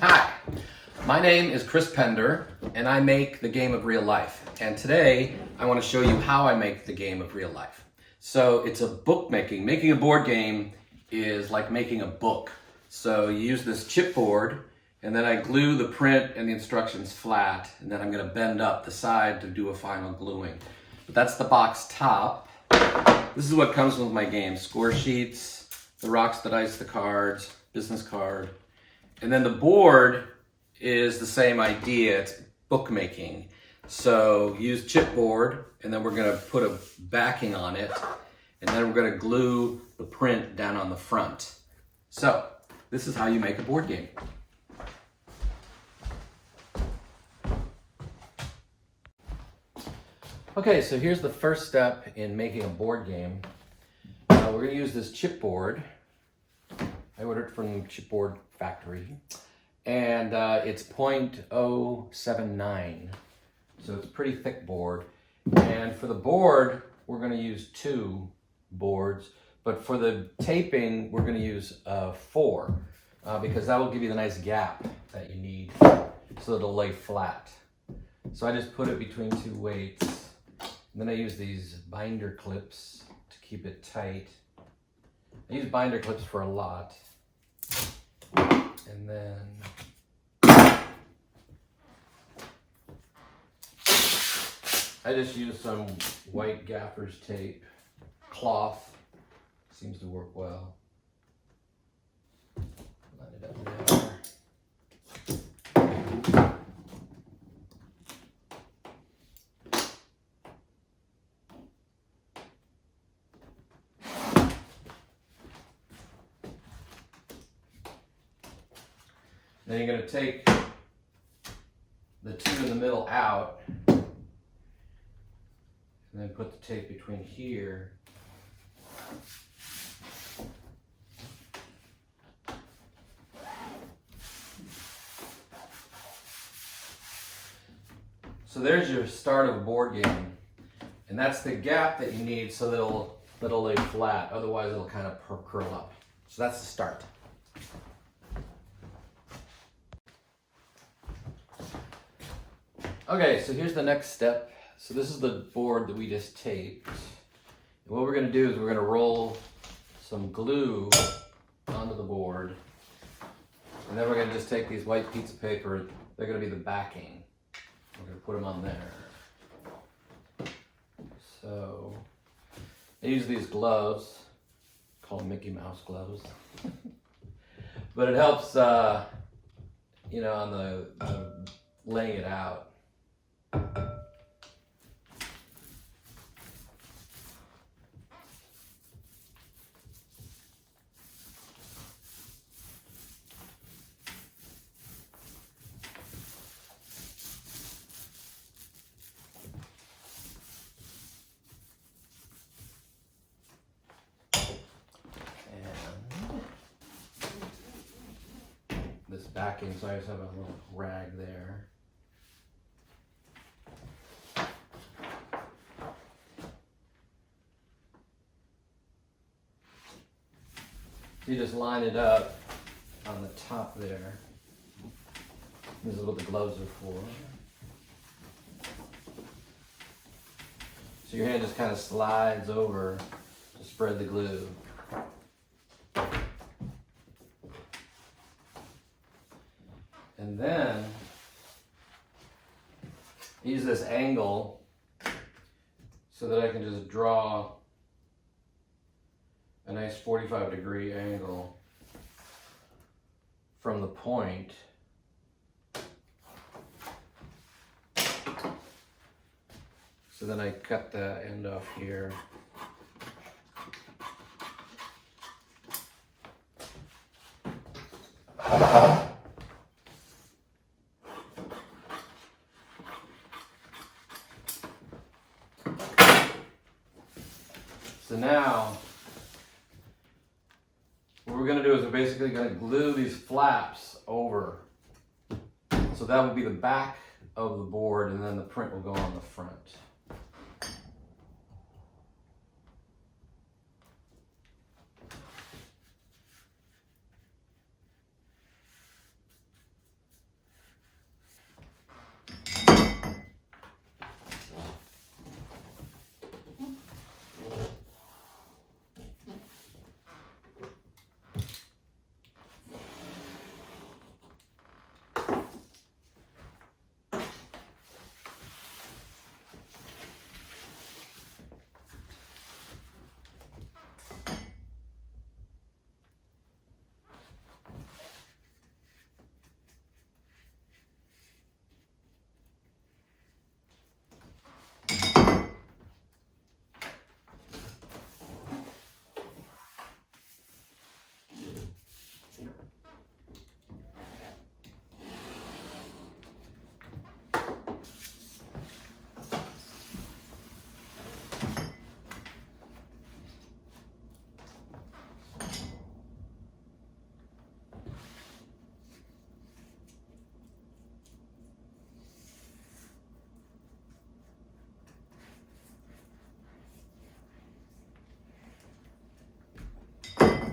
Hi, my name is Chris Pender, and I make the game of real life. And today, I want to show you how I make the game of real life. So it's a bookmaking. Making a board game is like making a book. So you use this chipboard, and then I glue the print and the instructions flat, and then I'm going to bend up the side to do a final gluing. But that's the box top. This is what comes with my game. Score sheets, the rocks, the dice, the cards, business card. And then the board is the same idea. It's bookmaking. So use chipboard, and then we're going to put a backing on it, and then we're going to glue the print down on the front. So this is how you make a board game. Okay, so here's the first step in making a board game. We're going to use this chipboard. I ordered from Chipboard Factory, and it's 0.079, so it's a pretty thick board. And for the board, we're going to use 2 boards, but for the taping, we're going to use 4, because that will give you the nice gap that you need so it'll lay flat. So I just put it between 2 weights. And then I use these binder clips to keep it tight. I use binder clips for a lot. And then I just use some white gaffer's tape. Cloth seems to work well. Line it up there. Then you're going to take the 2 in the middle out, and then put the tape between here. So there's your start of a board game, and that's the gap that you need so that'll lay flat. Otherwise, it'll kind of curl up. So that's the start. Okay, so here's the next step. So this is the board that we just taped. And what we're going to do is we're going to roll some glue onto the board. And then we're going to just take these white pieces of paper. They're going to be the backing. We're going to put them on there. So I use these gloves. Call them Mickey Mouse gloves. But it helps, on the laying it out. This backing, so I just have a little rag there. So you just line it up on the top there. This is what the gloves are for. So your hand just kind of slides over to spread the glue. And then use this angle so that I can just draw a nice 45-degree angle from the point. So then I cut the end off here. So now, what we're going to do is we're basically going to glue these flaps over. So that will be the back of the board, and then the print will go on the front.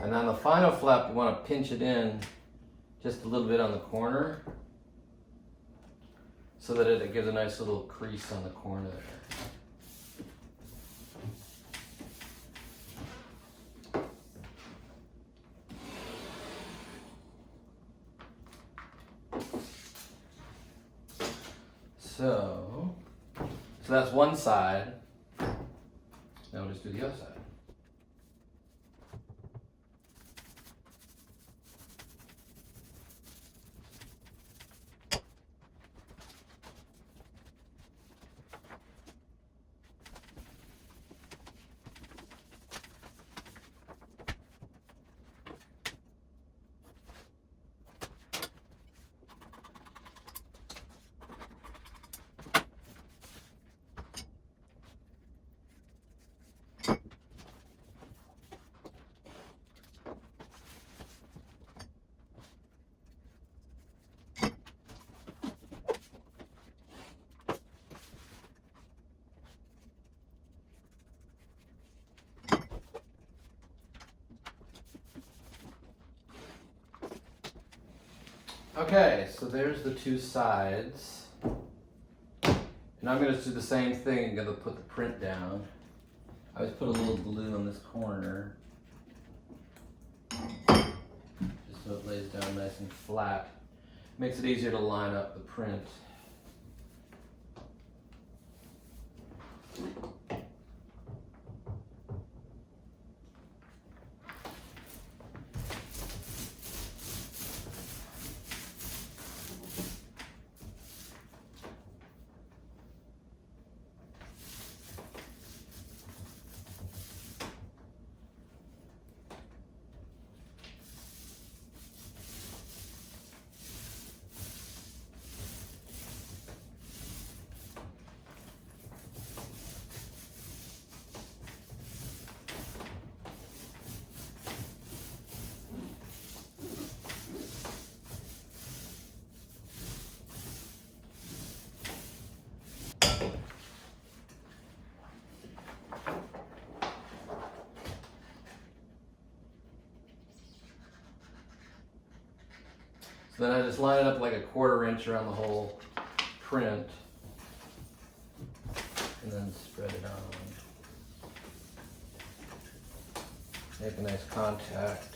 And on the final flap, you want to pinch it in just a little bit on the corner so that it gives a nice little crease on the corner there. So that's one side. Now we'll just do the other side. Okay, so there's the two sides. And I'm going to do the same thing. I'm going to put the print down. I always put a little glue on this corner, just so it lays down nice and flat. Makes it easier to line up the print. So then I just line it up like a 1/4 inch around the whole print and then spread it on. Make a nice contact.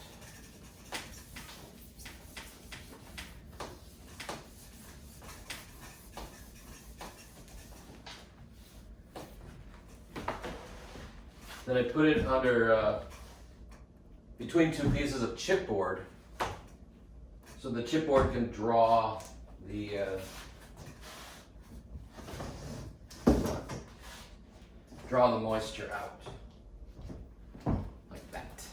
Then I put it under between two pieces of chipboard, so the chipboard can draw the moisture out like that.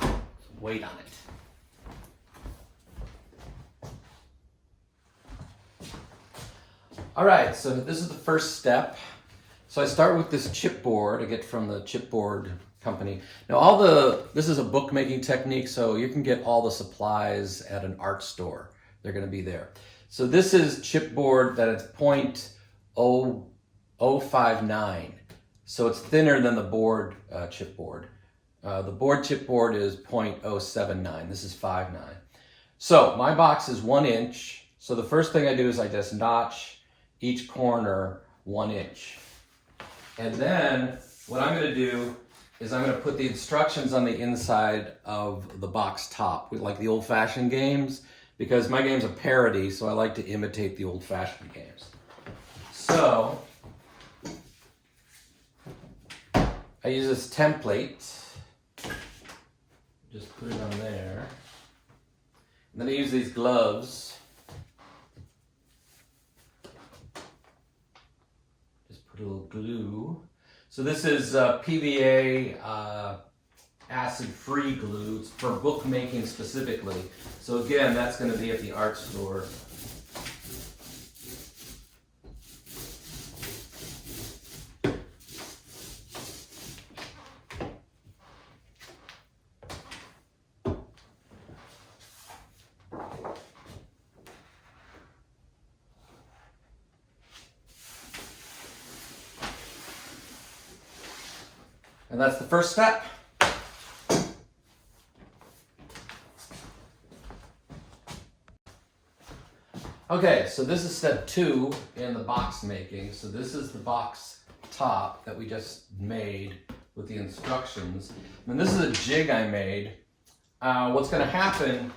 Some weight on it. All right, so this is the first step. So I start with this chipboard I get from the chipboard company. Now this is a bookmaking technique, so you can get all the supplies at an art store. They're gonna be there. So this is chipboard that it's 0.0059. So it's thinner than the board chipboard. The board chipboard is 0.079. This is 5.9. So my box is 1 inch. So the first thing I do is I just notch each corner 1 inch. And then what I'm going to do is I'm going to put the instructions on the inside of the box top, like the old-fashioned games, because my game's a parody, so I like to imitate the old-fashioned games. So I use this template. Just put it on there. And then I use these gloves. Put a little glue. So this is PVA acid-free glue. It's for bookmaking specifically. So again, that's going to be at the art store. And that's the first step. Okay, so this is step 2 in the box making. So this is the box top that we just made with the instructions. And this is a jig I made. What's going to happen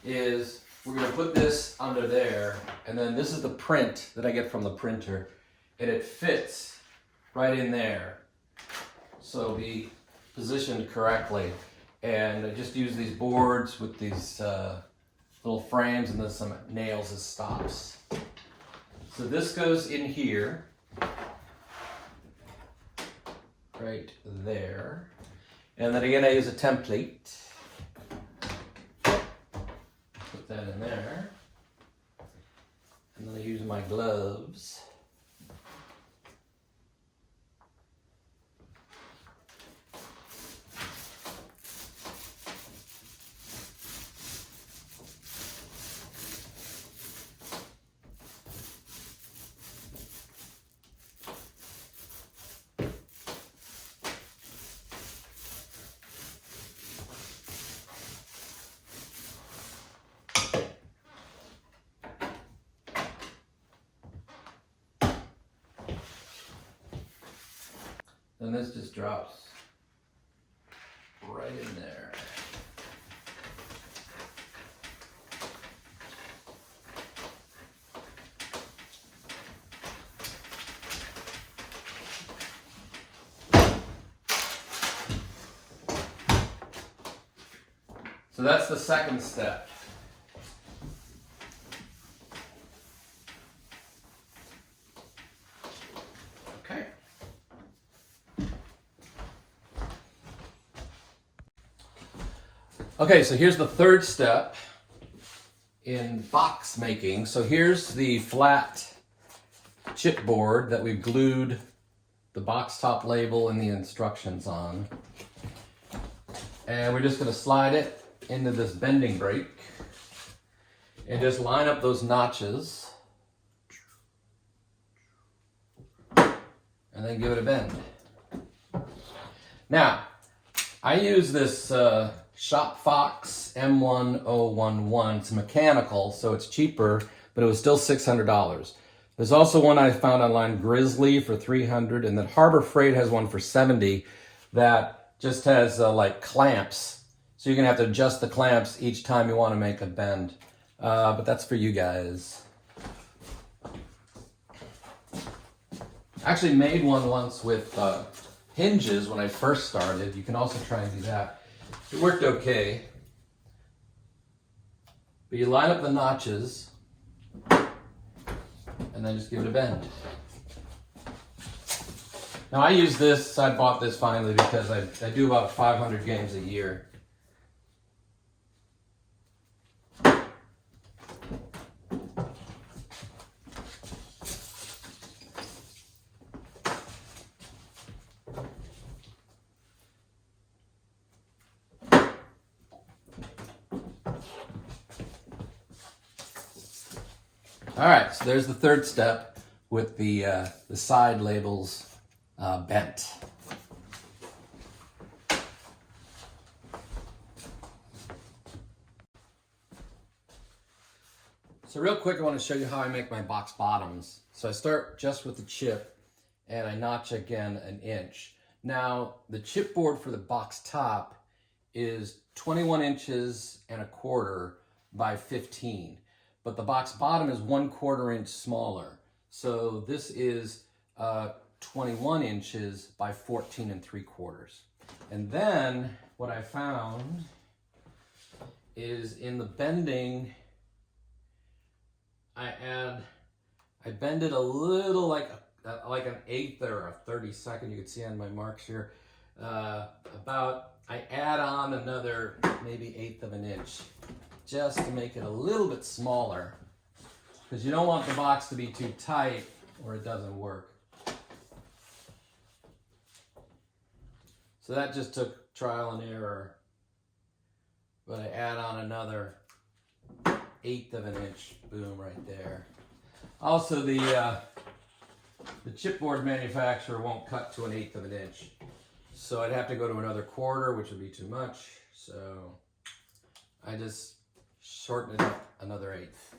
is we're going to put this under there, and then this is the print that I get from the printer, and it fits right in there. So it'll be positioned correctly. And I just use these boards with these little frames and then some nails as stops. So this goes in here, right there. And then again, I use a template. Put that in there. And then I use my gloves. Then this just drops right in there. So that's the second step. Okay. Okay, so here's the third step in box making. So here's the flat chipboard that we've glued the box top label and the instructions on. And we're just going to slide it into this bending brake and just line up those notches and then give it a bend. Now, I use this ShopFox M1011. It's mechanical, so it's cheaper, but it was still $600. There's also one I found online, Grizzly, for $300, and then Harbor Freight has one for $70 that just has like clamps. So you're gonna have to adjust the clamps each time you want to make a bend. But that's for you guys. I actually made one once with hinges when I first started. You can also try and do that. It worked okay. But you line up the notches and then just give it a bend. Now I use this, I bought this finally because I do about 500 games a year. All right, so there's the third step with the side labels bent. So real quick, I want to show you how I make my box bottoms. So I start just with the chip and I notch again 1 inch. Now the chipboard for the box top is 21 inches and 1/4 by 15. But the box bottom is 1/4 inch smaller. So this is 21 inches by 14 3/4. And then what I found is in the bending, I bend it a little like an 1/8 or a 32nd. You can see on my marks here. I add on another maybe 1/8 of an inch, just to make it a little bit smaller, because you don't want the box to be too tight or it doesn't work. So that just took trial and error, but I add on another 1/8 of an inch, boom, right there. Also, the chipboard manufacturer won't cut to 1/8 of an inch. So I'd have to go to another quarter, which would be too much. So I just shorten it up another eighth.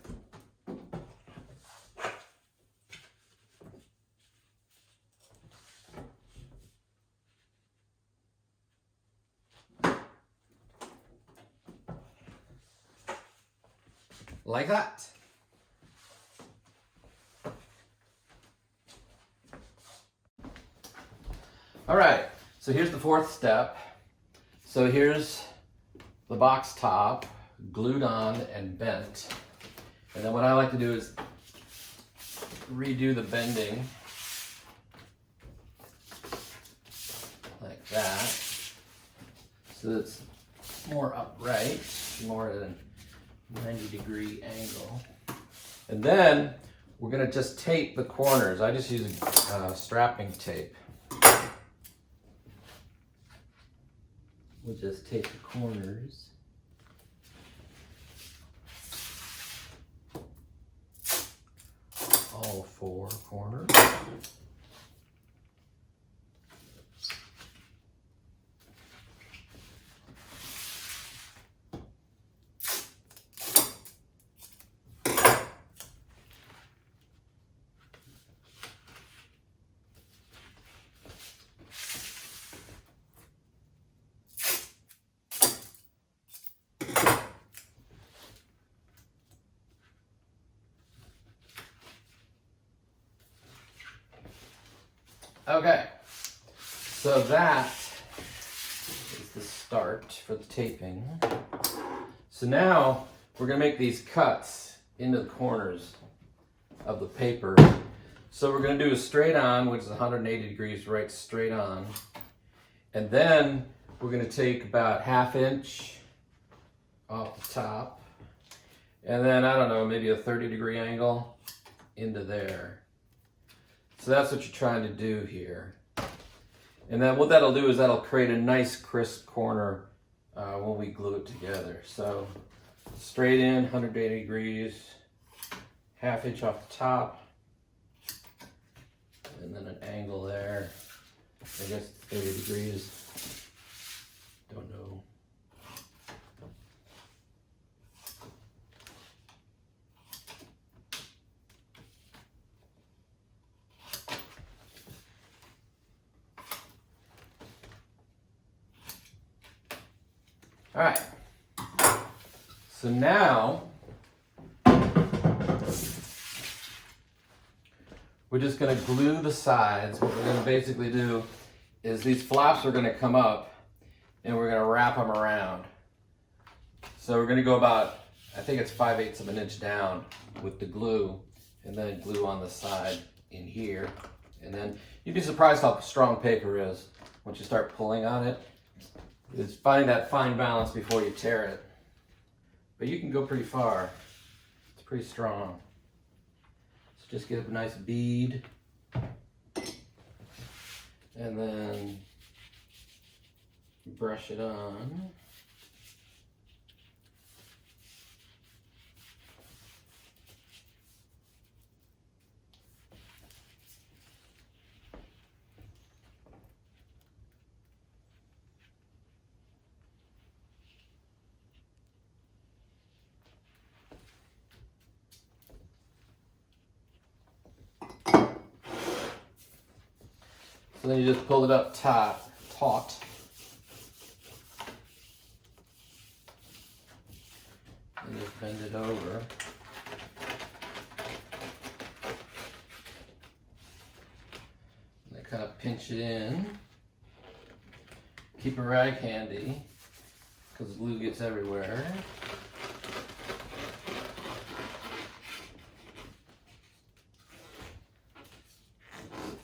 Like that. All right, so here's the fourth step. So here's the box top glued on and bent. And then what I like to do is redo the bending like that, so it's more upright, more at a 90-degree angle. And then we're gonna just tape the corners. I just use strapping tape. We'll just tape the corners. All four corners. Okay, so that is the start for the taping. So now we're gonna make these cuts into the corners of the paper. So we're gonna do a straight on, which is 180 degrees right straight on. And then we're gonna take about 1/2 inch off the top. And then, I don't know, maybe a 30-degree angle into there. So that's what you're trying to do here. And then what that'll do is that'll create a nice crisp corner when we glue it together. So straight in, 180 degrees, 1/2 inch off the top, and then an angle there. I guess 30 degrees, don't know. All right, so now we're just gonna glue the sides. What we're gonna basically do is these flaps are gonna come up and we're gonna wrap them around. So we're gonna go about, I think it's 5/8 of an inch down with the glue, and then glue on the side in here. And then you'd be surprised how strong paper is once you start pulling on it. It's finding that fine balance before you tear it. But you can go pretty far. It's pretty strong. So just get a nice bead. And then brush it on. So then you just pull it up taut. And just bend it over. And then kind of pinch it in. Keep a rag handy, because glue gets everywhere.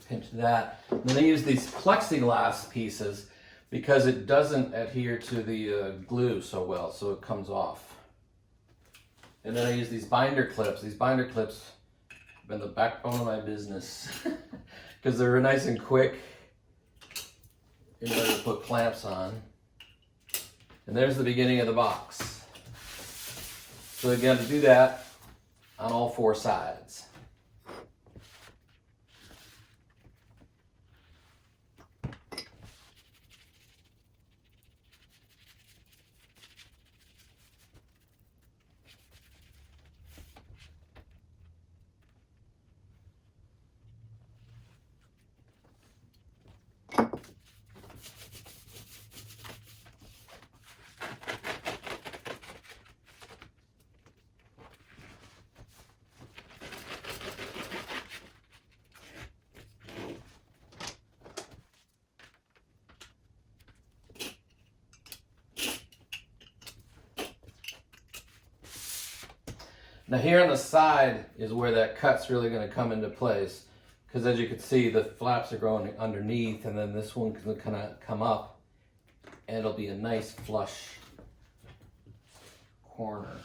Pinch that. And then I use these plexiglass pieces because it doesn't adhere to the glue so well, so it comes off. And then I use these binder clips. These binder clips have been the backbone of my business because they're nice and quick in order to put clamps on. And there's the beginning of the box. So you got to do that on all four sides. Now here on the side is where that cut's really going to come into place, because as you can see, the flaps are going underneath, and then this one can kind of come up, and it'll be a nice flush corner.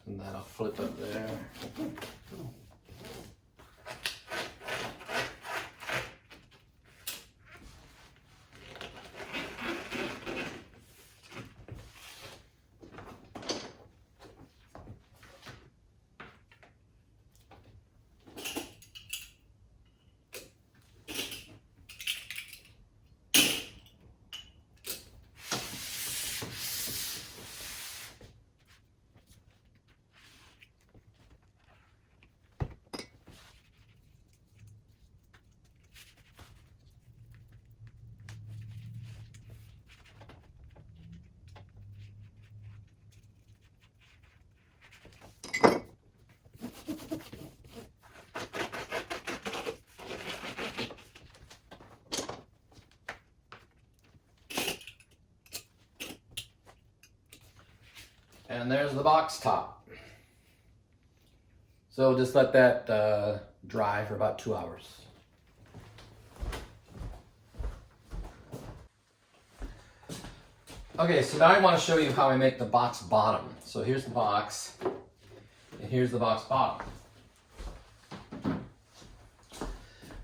And that'll flip up there. And there's the box top. So just let that dry for about 2 hours. Okay, so now I want to show you how I make the box bottom. So here's the box, and here's the box bottom.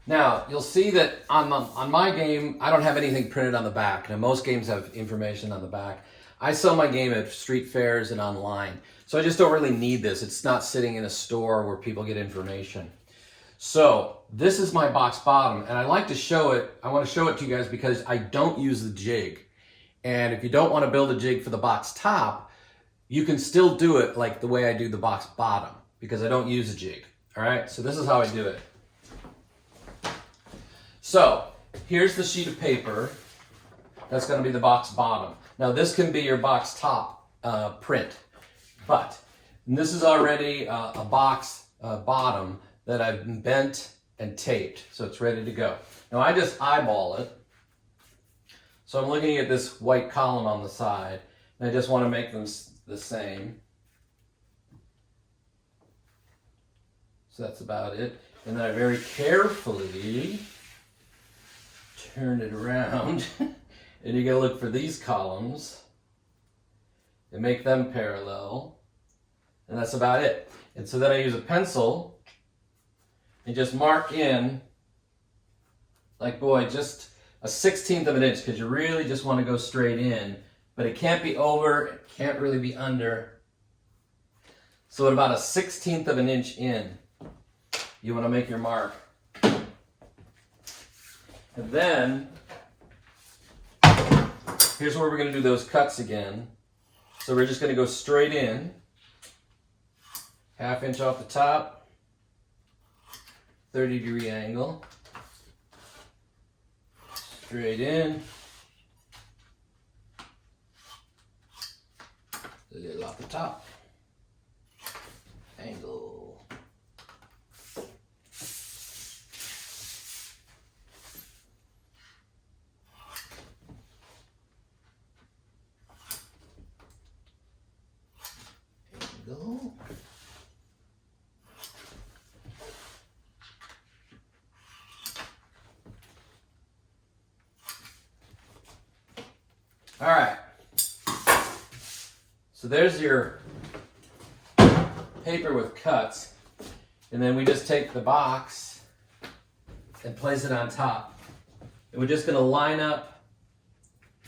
Now, you'll see that on my game, I don't have anything printed on the back. Now, most games have information on the back. I sell my game at street fairs and online, so I just don't really need this. It's not sitting in a store where people get information. So this is my box bottom, and I like to show it. I want to show it to you guys because I don't use the jig. And if you don't want to build a jig for the box top, you can still do it like the way I do the box bottom because I don't use a jig. All right, so this is how I do it. So here's the sheet of paper. That's going to be the box bottom. Now this can be your box top print, but this is already a box bottom that I've bent and taped, so it's ready to go. Now I just eyeball it. So I'm looking at this white column on the side, and I just want to make them the same. So that's about it. And then I very carefully turn it around, and you gotta look for these columns and make them parallel, and that's about it. And so then I use a pencil and just mark in, like, boy, just a 1/16 of an inch, because you really just want to go straight in, but it can't be over, it can't really be under. So at about a 1/16 of an inch in, you want to make your mark. And then, here's where we're going to do those cuts again. So we're just going to go straight in, 1/2 inch off the top, 30-degree angle, straight in, a little off the top, angle. Go. All right. So there's your paper with cuts, and then we just take the box and place it on top. And we're just going to line up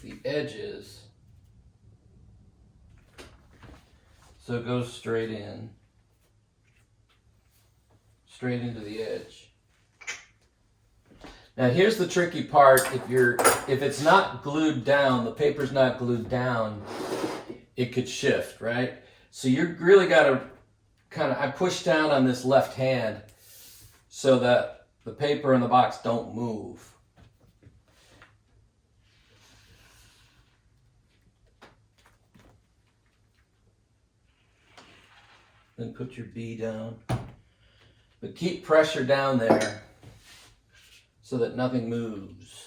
the edges so it goes straight in, straight into the edge. Now here's the tricky part. If it's not glued down, the paper's not glued down, it could shift, right? So you really got to I push down on this left hand so that the paper in the box don't move. Then put your B down. But keep pressure down there so that nothing moves.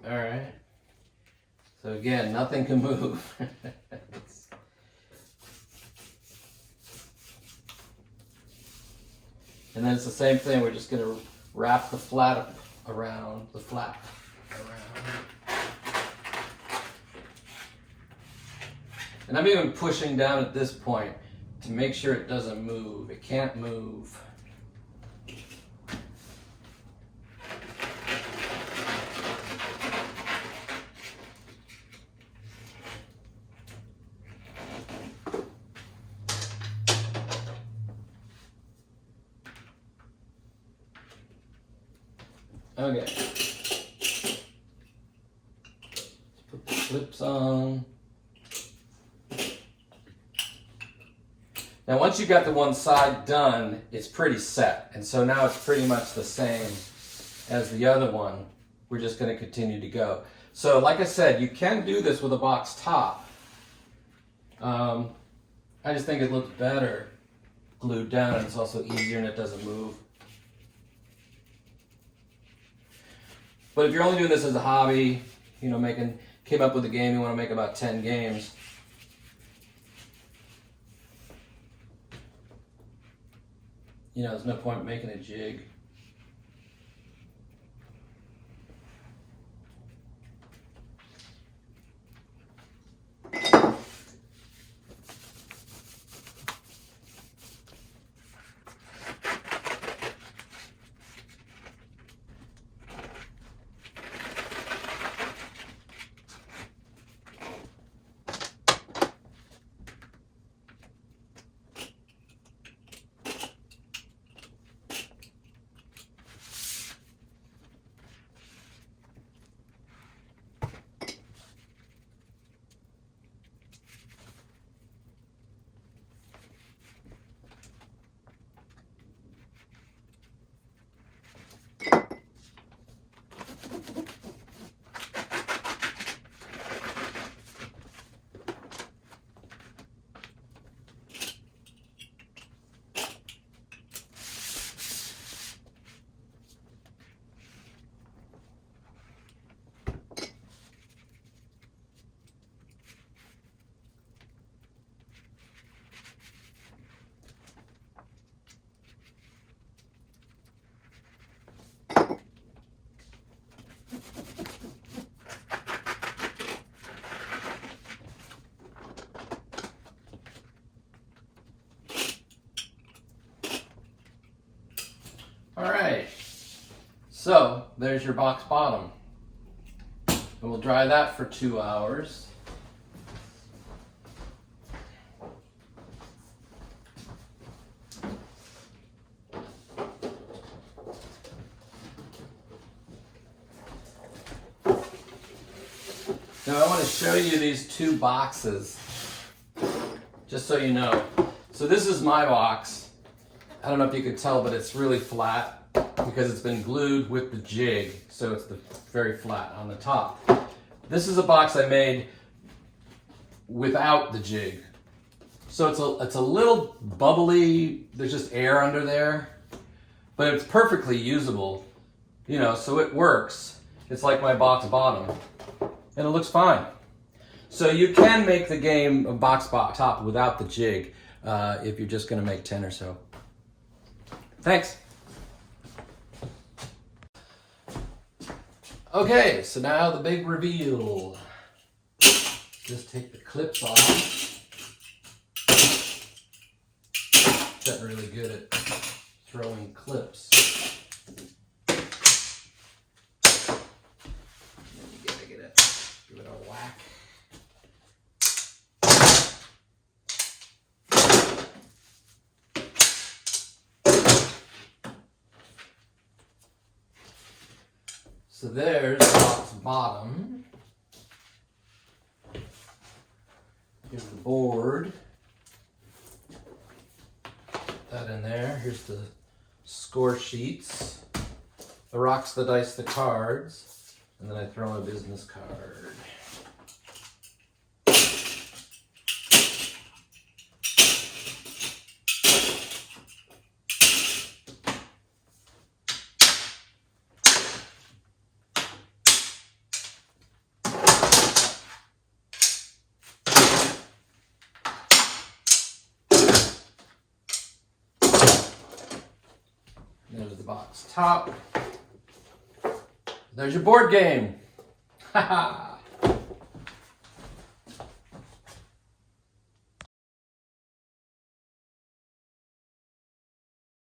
All right. So again, nothing can move. And then it's the same thing. We're just going to wrap the flap around the flap. And I'm even pushing down at this point to make sure it doesn't move. It can't move. Okay. Let's put the clips on. Now once you got the one side done, it's pretty set. And so now it's pretty much the same as the other one. We're just going to continue to go. So like I said, you can do this with a box top. I just think it looks better glued down, and it's also easier and it doesn't move. But if you're only doing this as a hobby, you know, came up with a game, you want to make about 10 games. You know, there's no point in making a jig. All right, so there's your box bottom. And we'll dry that for 2 hours. Now I want to show you these two boxes, just so you know. So this is my box. I don't know if you could tell, but it's really flat because it's been glued with the jig, so it's very flat on the top. This is a box I made without the jig. So it's a little bubbly, there's just air under there, but it's perfectly usable, you know, so it works. It's like my box bottom, and it looks fine. So you can make the game of box top without the jig if you're just gonna make 10 or so. Thanks. Okay, so now the big reveal. Just take the clips off. Getting really good at throwing clips. And you gotta give it a whack. So there's the box bottom. Here's the board. Put that in there. Here's the score sheets. The rocks, the dice, the cards. And then I throw in a business card. There's the box top. There's your board game. Haha.